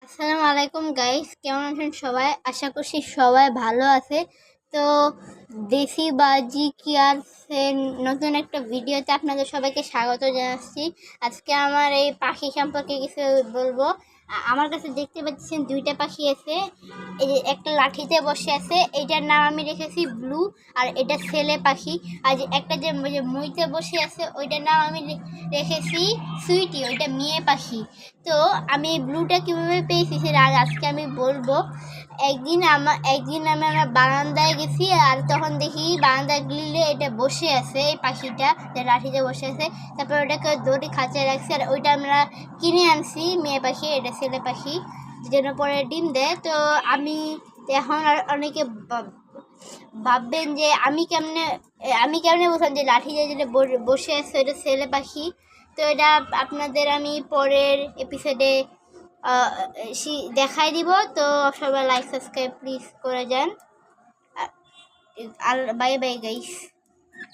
আসসালামু আলাইকুম গাইস, কেমন আছেন সবাই? আশা করছি সবাই ভালো আছে। তো দেশি বাজি কেয়ারসের নতুন একটা ভিডিওতে আপনাদের সবাইকে স্বাগত জানাচ্ছি। আজকে আমার এই পাখি সম্পর্কে কিছু বলবো। আমার কাছে দেখতে পাচ্ছেন দুইটা পাখি আছে। এই যে একটা লাঠিতে বসে আছে, এইটার নাম আমি রেখেছি ব্লু, আর এটা ছেলে পাখি। আর যে একটা যে মুইতে বসে আছে ওইটার নাম আমি রেখেছি সুইটি, ওইটা মেয়ে পাখি। তো আমি ব্লুটা কীভাবে পেয়েছি সেটা আজকে আমি বলবো। একদিন আমি আমার বারান্দায় গেছি, আর তখন দেখি বারান্দায় গ্রিলে এটা বসে আছে, এই পাখিটা যে লাঠিতে বসে আছে। তারপর ওটাকে দড়ি খাঁচায় রাখছি, আর ওইটা আমরা কিনে আনছি মেয়ে পাখি, এটা ছেলে পাখি যেন পরে ডিম দেয়। তো এখন আর অনেকে ভাববেন যে আমি কেমনে বলতাম যে লাঠিতে যেটা বসে আছে ওটা ছেলে পাখি। তো এটা আপনাদের আমি পরের এপিসোডে দেখাই দিব। তো সবাই লাইক সাবস্ক্রাইব প্লিজ করে যান। আর বাই বাই গাইস।